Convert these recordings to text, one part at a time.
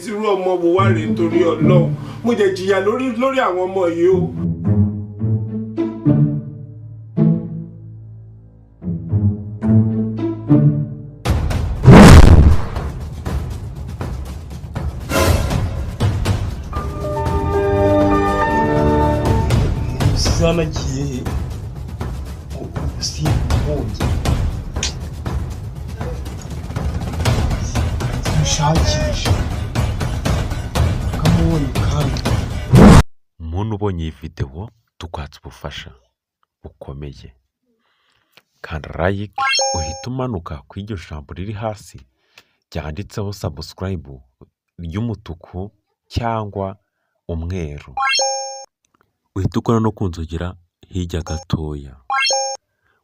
sí irú ọmọ wo wá rèé nítorí Ọlọ́run mo jẹ jìyà lórí àwọn ọmọ yìí o. Sana giye si bonje shakisha kamoni kandi umuntu ubonye iyi video tukwatse ubufasha bukomeye kandi like uhita umanuka ku iryo jambo riri hasi ryanditseho subscribe ry'umutuku cyangwa umweru uhita ukora no kunzugira hirya gatoya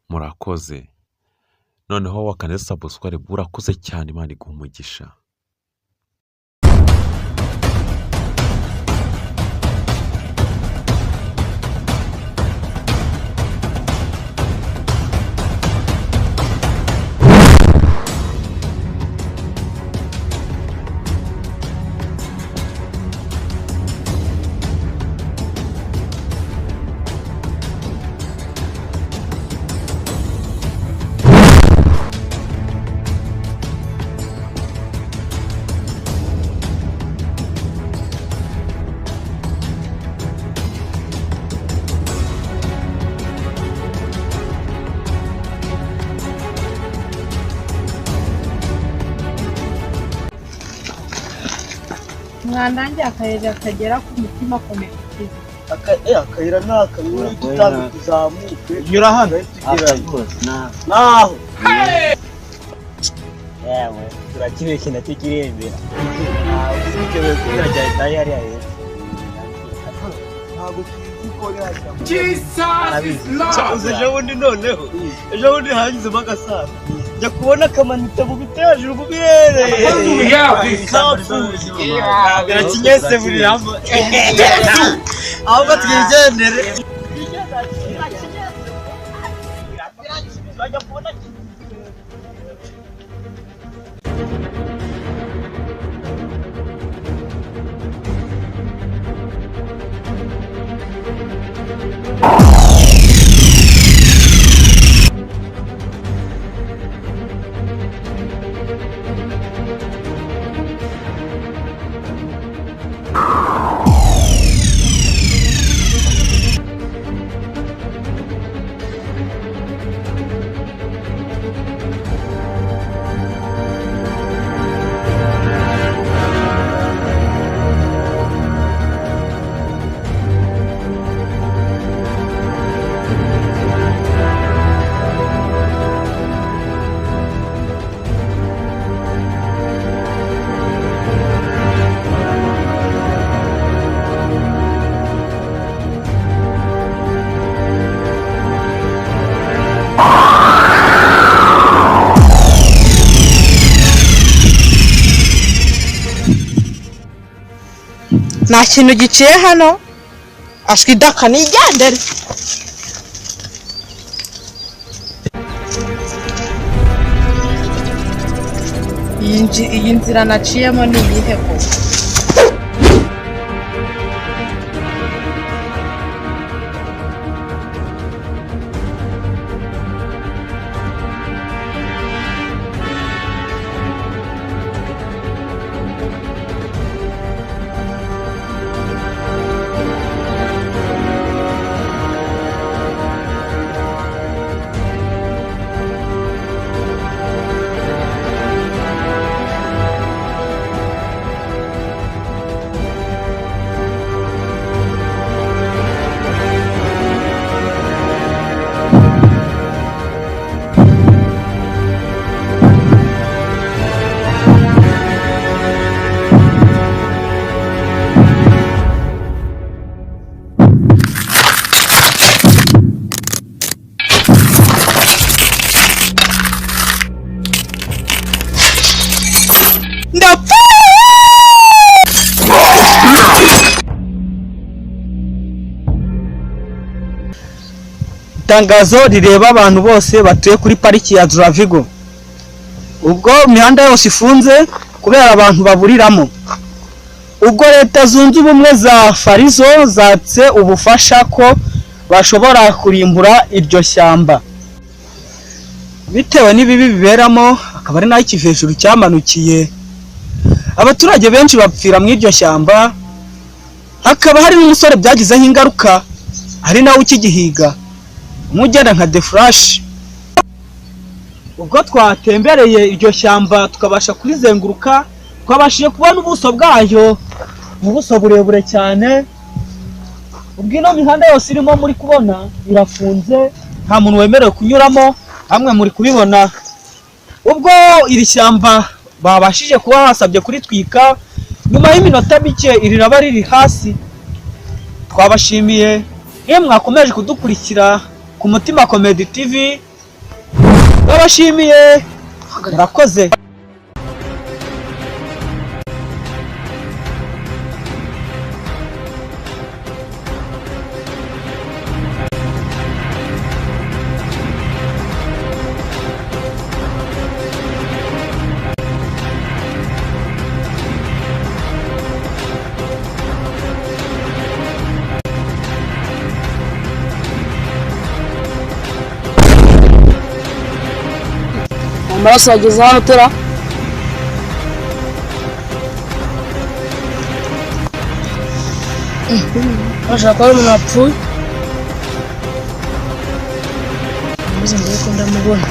murakoze noneho wakane subscribe urakoze cyane Imana iguha umugisha. mwandange akayira kagera ku mutima komeye akayira nakanyura tutanga tuzamuke nyura hano naho yewe turakibeshye natikirembera usikewe kujya tayari yawe ntago tukora Jesus is Lord. ejo bundi hangize magasana njya kubona akamanita mu bitaje ububere kinyese buri hamwe aho batwigendere nta kintu giciye hano ashwidaka nigendere iyi nzira naciyemo ni iyihe koko Itangazo rireba abantu bose batuye kuri pariki ya Duravigo. Ubwo imihanda yose ifunze kubera abantu baburiramo. ubwo leta zunze ubumwe za farizo zatse ubufasha ko bashobora kurimbura iryo shyamba bitewe n'ibibi biberamo, akaba ari naho ikivejuru cyamanukiye. Abaturage benshi bapfira mu iryo shyamba, hakaba hari n'umusore byagizeho ingaruka ari nawe ukigihiga umugenda nka The Flash. Ubwo twatembereye iryo shyamba tukabasha kurizenguruka, twabashije kubona ubuso bwayo, ubuso burebure cyane. Ubwo ino mihanda yose irimo muri kubona irafunze, nta muntu wemerewe kunyuramo, hamwe muri kubibona. Ubwo iri shyamba babashije kuba hasabye kuritwika, nyuma y'iminota mike iriraba riri hasi. Twabashimiye iyo mwakomeje kudukurikira ku Mutima Comedy TV, twabashimiye, murakoze. amaraso yageze hano tera ashaka ko ari umuntu wapfuye. Mbuze mbere ko ndamubona.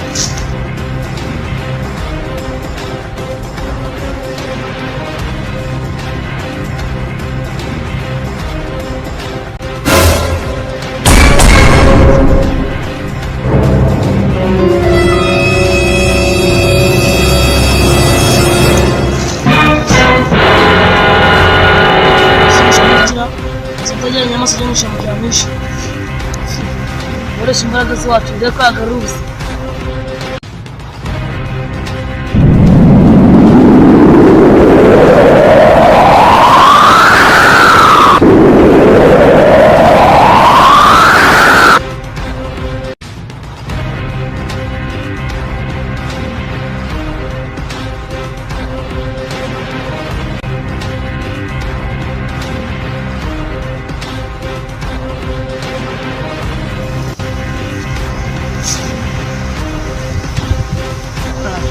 Uretse imbaraga zacu ndetse kwagaruza.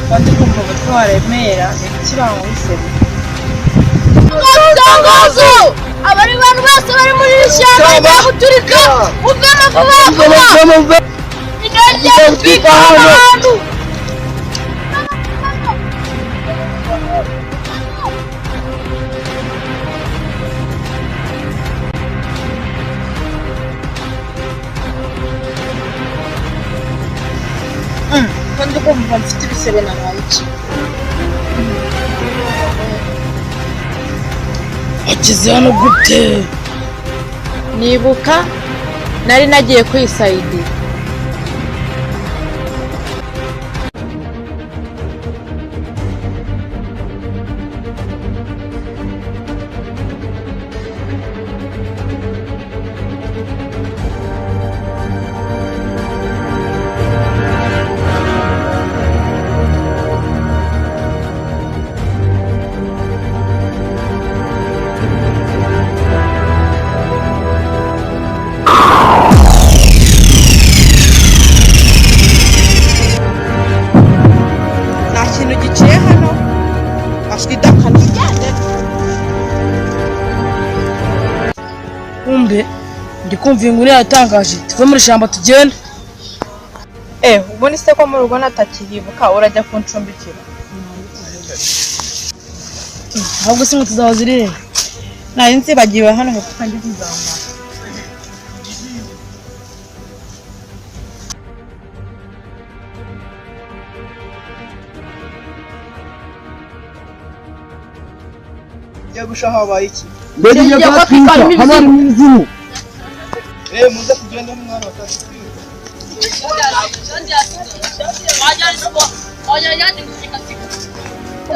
Kandi kumva batwaremera ikirango wisebe. Tangazo! Abari bantu bose bari muri rishyamba rya guturika uvema vuba. Inajya gutwika abantu. Kandi kumva mfite ibisebe na iki. Akize hano gute? Nibuka nari nagiye kwisayidira. Umbe ndikumva inkuru yatangaje, tuve muri shyamba tugenda. Ubone se ko mu rugo natakihibuka urajya kuncumbikira. Ahubwo se tuzaba ziri Nari nsibagiwe hano hepfo kandi kuzamuka. Yagusha habaye iki? mbere yo kwatwika hano ari mu izimu. Muze kugenda n'umwana watashye.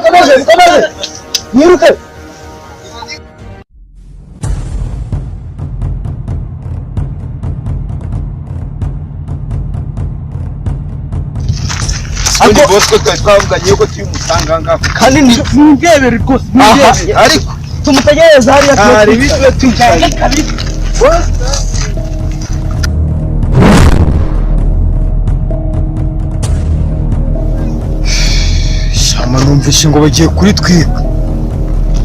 Komeze. Niruke. Ako bosco twavuganye yuko turi musanga ngaho. Kandi ni ngebere rwose. Ariko tumutegereze hariya twicaye. Shama numvishe ngo bagiye kuritwika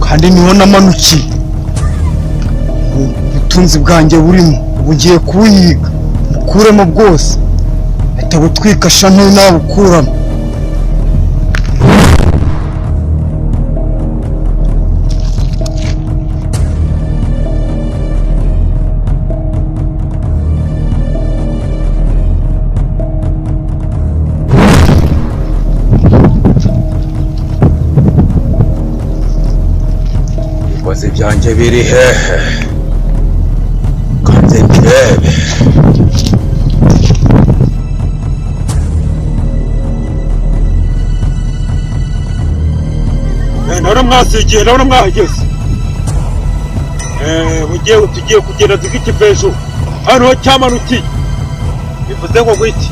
kandi niho namanukiye. Ubutunzi bwanjye burimo bugiye kubuhiga bukuremo bwose, atabutwika sha ntabukuramo. Ibibazo byanjye biri hehe? Kanze mbirebe. Ndabona mwasigiye, ndabona mwahageze. Tugiye kugenda tukikivejuru. Hano cyamanukiye. Bivuze ngo gwiki?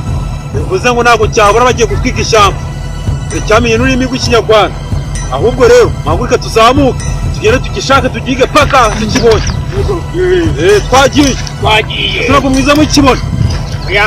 Bivuze ngo ntago cyabura bagiye gutwika ishyamba. Cyamenye n'ururimi rw'ikinyarwanda. Ahubwo rero mpagurika tuzamuke. Tugende tukishaka tugige paka tukibonye. Twagiye. Turago mwiza mu kibona. Oya.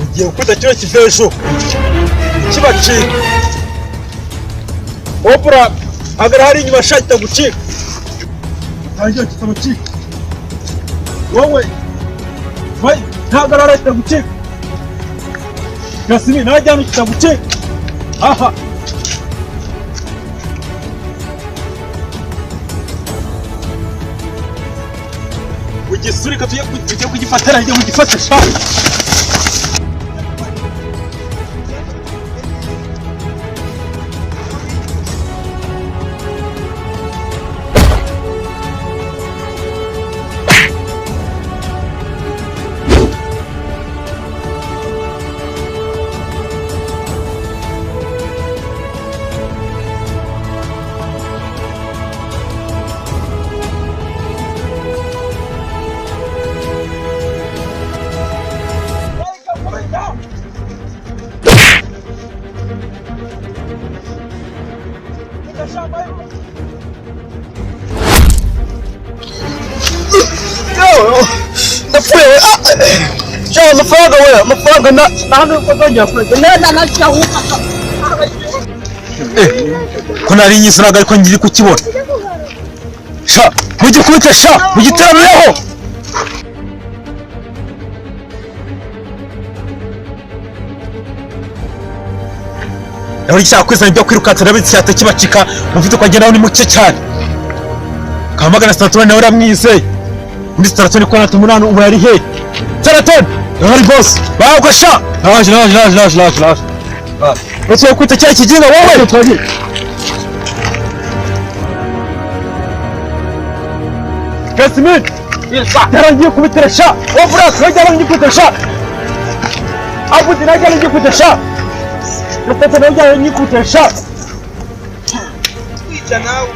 Ugiye gukubita kino kivejuru kibacika. Opura hagara hari inyuma shakita gucika. Ntajya kitamucika. Wowe vai ntagarara kitagucika. Gasimi najya kitagucika. Aha. Ugisurika tuye kugifatira njye mugifate sha. Amafaranga ntabwo kuzongera kurega neza ko nari nyisuraga ariko ngiri kukibona sha mugikubite sha mugiteramireho naho icyakwizana ibyo kwirukansa nabe cyata kibacika mufite kwageraho ni muke cyane kamagana statue nawe uramwizeye muri statue ko natumunano ubu yari he Taraton Hari boss, bagwa sha. Laje. What's up kwita cya kiginga wowe twagiye. Kasmin. Yarangiye kubitera sha. Wofura, yarangiye kubitera sha. Abu dina yarangiye kubitera sha. Natata yarangiye kubitera sha. Kwica nawe.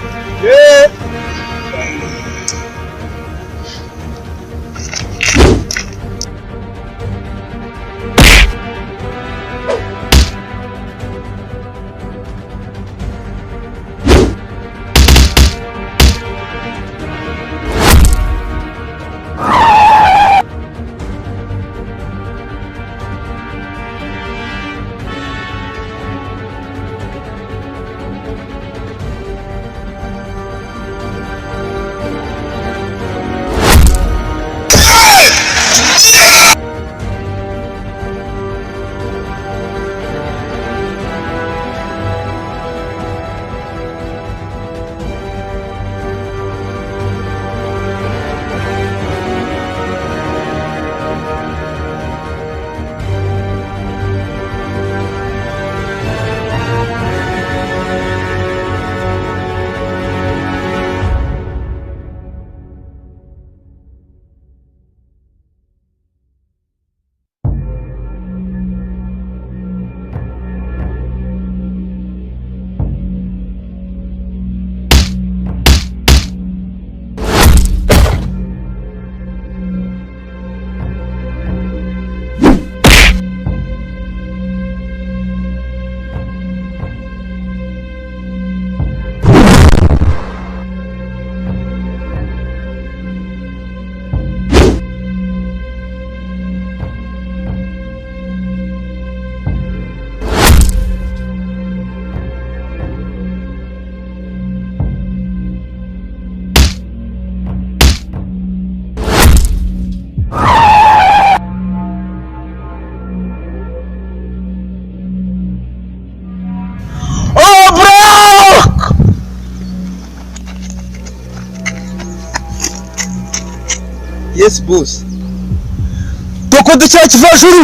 Yes boss. Dukode cya kivajuru.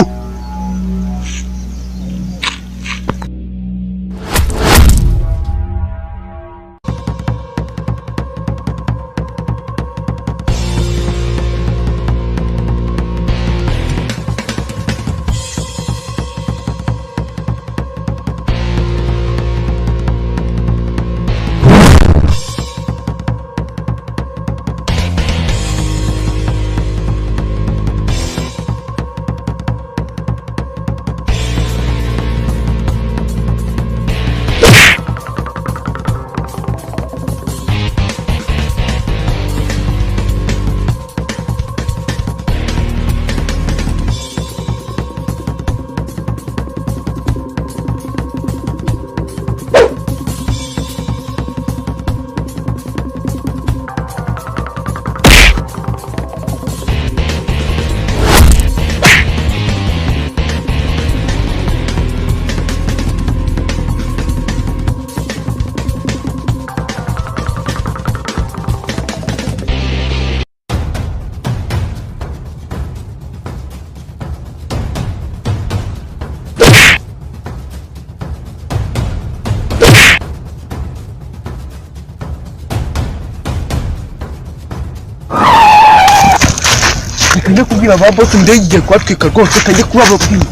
Njye kubwira aba boss ndege igiye kwatwika rwose utajye kuba babwira.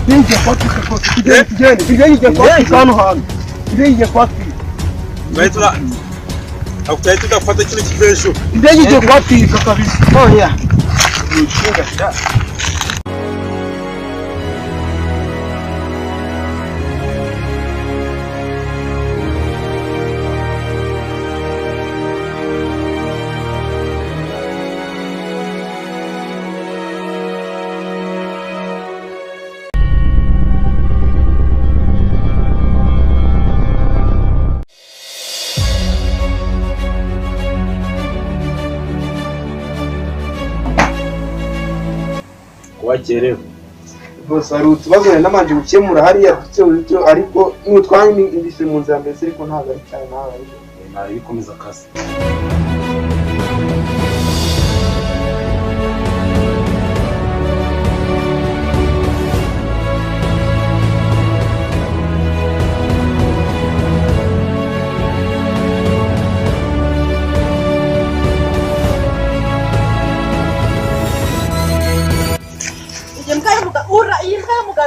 Ndege kwatwika rwose tugende kwatwika hano hantu. Ndege kwatwika. Baitula. Akutaita ndafata kino kivesho. Ndege igiye kwatwika kabisa. Oya. Nishinga sha. Wakerewe. Boss ari utubagwe namanje gukemura hariya dutyo ariko n'utwanye indise mu nzira mbese ariko ntago ari cyane nawe ariko Nari bikomeza akazi.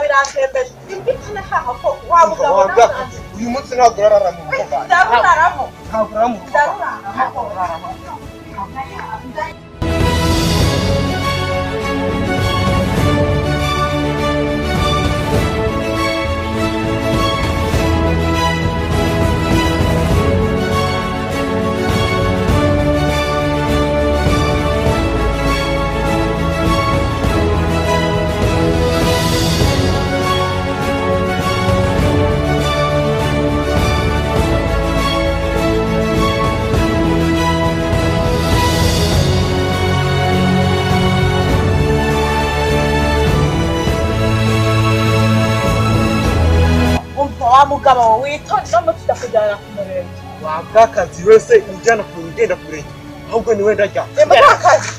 birantembeje imbitine hano ko wabugabo uyu munsi ntabwo urarara mu rugo bana ndaruraramo ntabwo urarara mu ndaruraramo mugabo witonde no tutakujyana ku murenge wabwakazi wese ujyana ku ngenda kure ahubwo ni wenda jya mbakazi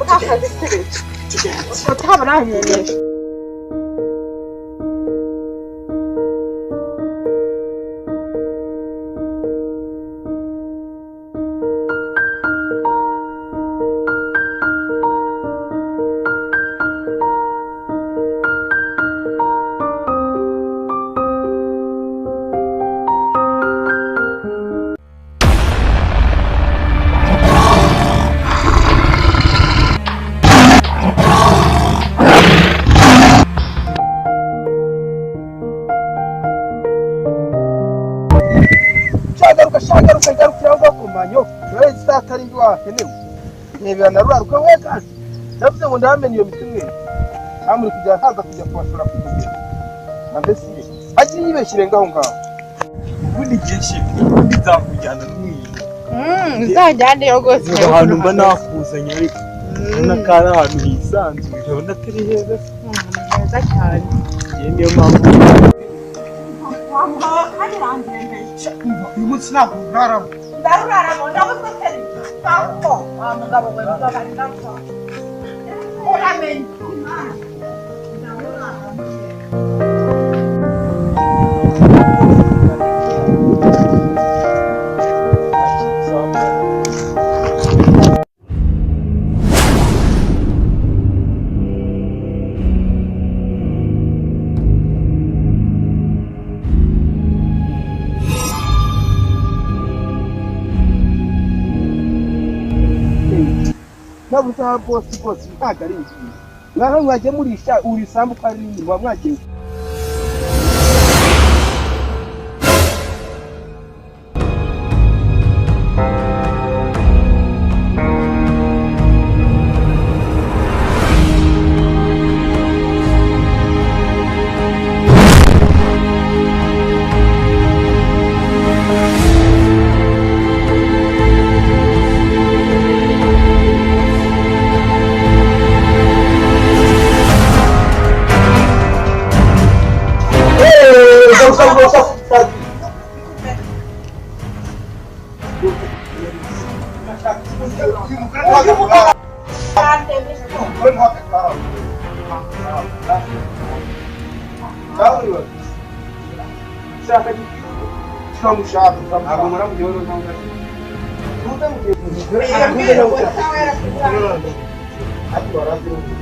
mbakazi sibiki utabona nyenyeri garuka kumanyo wewe satari wakenewe nebera naruruka wekazi navuze ngo ndamenye iyo mitwe amuri kujya haza kujya kubasura kugeza nambese agiye yibeshyire ngaho ngaho ubundi gishi bizakujyana n'umwiye uzajyane yo gose ahantu mba nakuzanye ariko nakara ahantu hisanzuye urabona atari heza neza cyane. niyo mpamvu uyu munsi ntabwo uraramo. Ndaruraramo ndabuze teri. Ntabwo mugabo we mugabane ndapfa. Uramenye. Nabuza boss ntago ari iki. Mwana mwaje murisha uri sambu kwa nini mwagiye.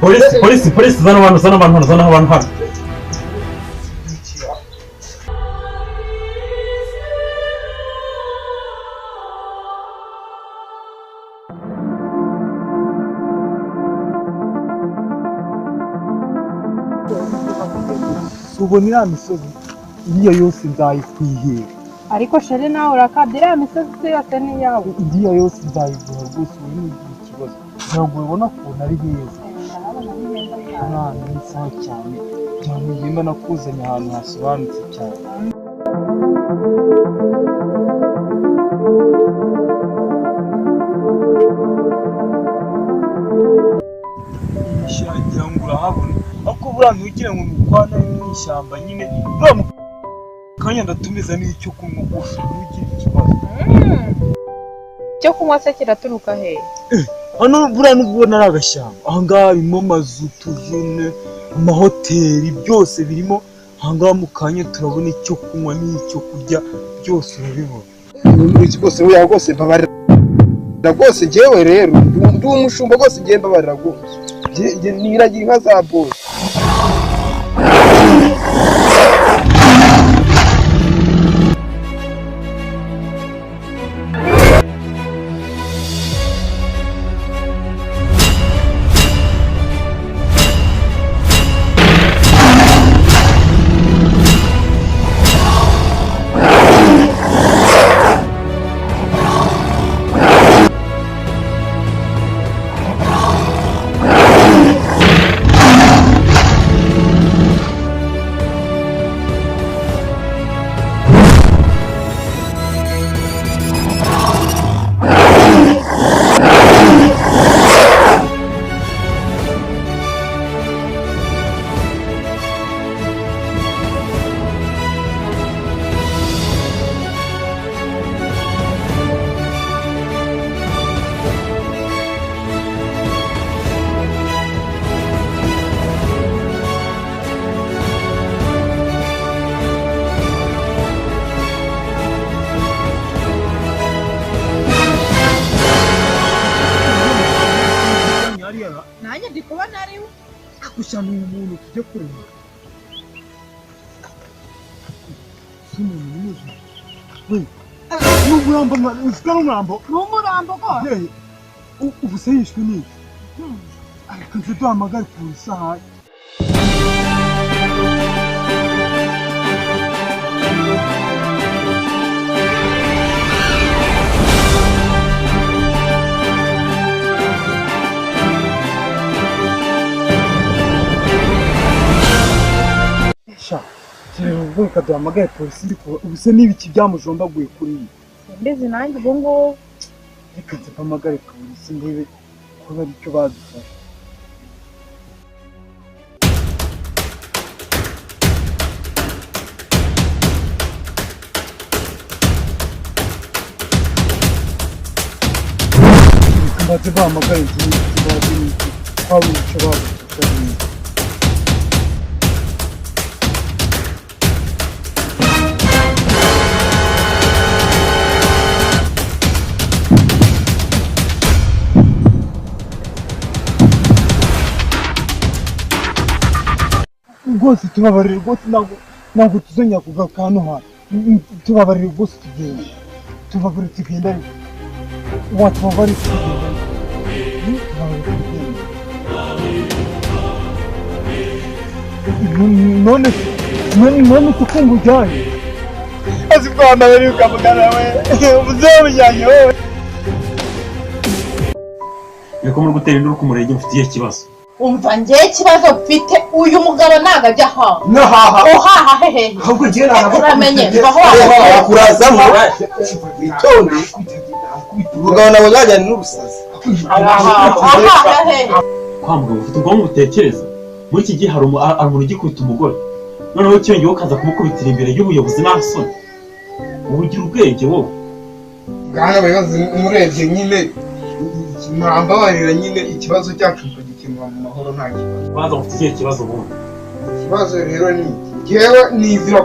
Polisi zana abantu hano. Ubona iriya misozi iriya yose nzayikwihera. Ariko sheri nawe urakabye iriya misozi yose ni iyawe. Iriya yose nzayiguha rwose ubu ntigira ikibazo. Ntabwo ubona ukuntu ari heza. Umwana ni sawa cyane. Cyane ngenda nakuzanye ahantu hasobanutse cyane. Ishyiragira ngo urahabona. Ariko buriya ntugire ngo ni ukwana mu ishyamba nyine. Buriya mu kanya ndatumiza n'icyo kunywa gusa ntugire ikibazo. Cyo kunywa se kiraturuka he? Hano buriya n'ubona ari agashyamba. Aha ngaha harimo amazu, tujune, amahoteli byose birimo. Aha ngaha mu kanya turabona icyo kunywa n'icyo kurya byose urabibona. Iki rwose weya rwose mbabarira rwose njyewe rero ndi umushumba rwose ngiye mbabarira rwose. Niragira inka za boss. Nanjye ndi kubona ariwe. Gusa ni umuntu tujye kureba. Sumuntu nizo. We. N'umurambo ufite n'umurambo. N'umurambo ko? Ubu se yishwe ni. Ariko nze duhamagare polisi ahari. Ubwo kaduhamagaye polisi ndi kuba ubuse n'ibiki byamujombaguye kuri iyi. Simbizi nanjye ubwo ngubu. Reka mpamagare polisi ndebe ko hari icyo badufasha. baze bahamagaye bazi kwabo icyo bavuze rwose tubabarire rwose ntabwo tuzongera kugaruka hano hantu tubabarire rwose tugenda tubabarire tugenda watubabarire tugenda none tukumva ujyanye azi Rwanda bari ukamugana we umuzehe ujyanye wowe niko muri gutera induru ku murenge mufitiye ikibazo umva njye ikibazo mfite uyu mugabo ntago ajya haha nahaha uhaha hehe ahubwo njye ntabwo uramenye baho wahaha kurazamo itonde umugabo nabo yajyanye n'ubusazi uhaha hehe kwa mugabo ufite ubwonko butekereza muri iki gihe hari umuntu ugikubita umugore noneho cyongeyeho ukaza kumukubitira imbere y'ubuyobozi nta soni ubu ugira ubwenge wowe bwana abayobozi murebye nyine mwambabarira nyine ikibazo cyacu tukagikemura mu mahoro nta kibazo baza mufite ikihe kibazo ubundi ikibazo rero ni njyewe nizira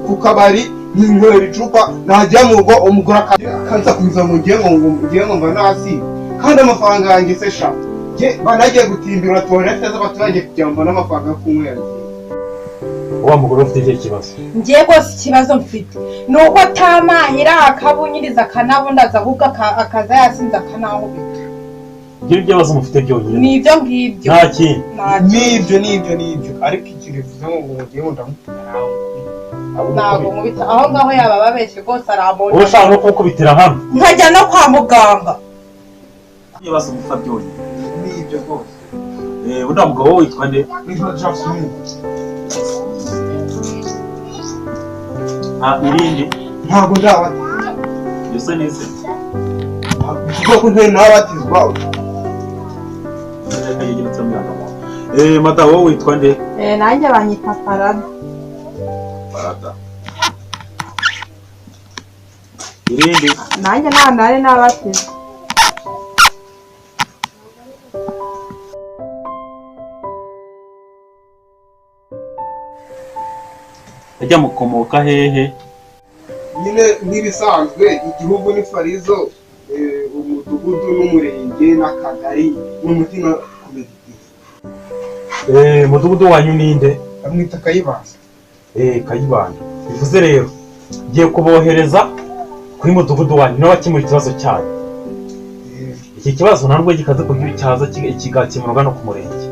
ku kabari ninywera icupa najya mu rugo umugore akaza kuza mu gihe ngo mba nasi kandi amafaranga yanjye se sha banagiye gutimbira tuwarete z'abaturage kugira ngo mbone amafaranga yo kunywera wa mugore ufite ikihe kibazo njye rwose ikibazo mfite ni uko atamahira akabunyiriza akanabundaza ahubwo akaza yasinze akanankubita ibyo bibazo mufite byonyine ni ibyo ngibyo nta kindi n'ibyo ariko iki bivuze ngo mugiye wenda mutumira ntabwo nkubita aho ngaho yaba babeshye rwose arambonye wowe ushaka no kumukubitira hano nkajya no kwa muganga ibibazo mufite byonyine n'ibyo rwose uriya mugabo wowe witwa nde nitwa Jackson irindi ntabwo ndabatizwa mbese n'ize kuko ntari nabatizwa madamu wowe witwa nde nanjye banyita parada irindi nanjye nta nari nabatizwa ajya mukomoka hehe nyine nk'ibisanzwe igihugu ni farizo umudugudu n'umurenge n'akagari n'umutima komeditifu umudugudu wanyu ninde bamwita Kayibanda Kayibanda bivuze rero ngiye kubohereza kuri mudugudu wanyu nawe akemura ikibazo cyanyu iki kibazo ntabwo gikaze kugira cyaza kigakemurwa no ku murenge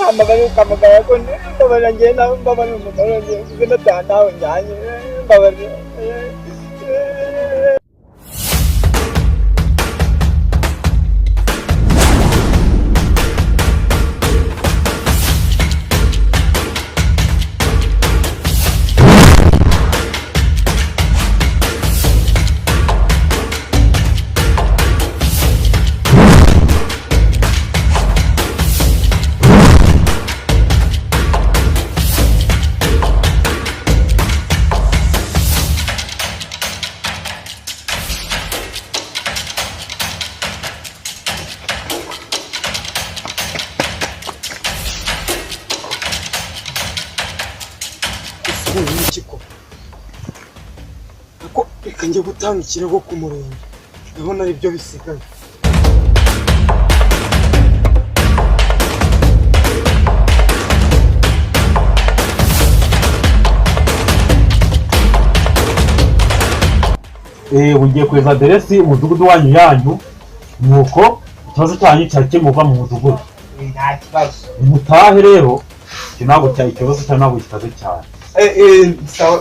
amagana ukamugaya ko ndabara njye nawe mbabara umugabo njye kuko natanawe njyanye mbabara ko reka njye gutanga ikirego ku murenge ndabona ari byo bisigaye ugiye kweza aderesi umudugudu wanyu nuko ikibazo cyanyu cyakemurwa mu mudugudu nta kibazo nimutahe rero ikibazo cyanyu ntabwo gikaze cyane sawa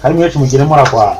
kandi mwese mugire muragwana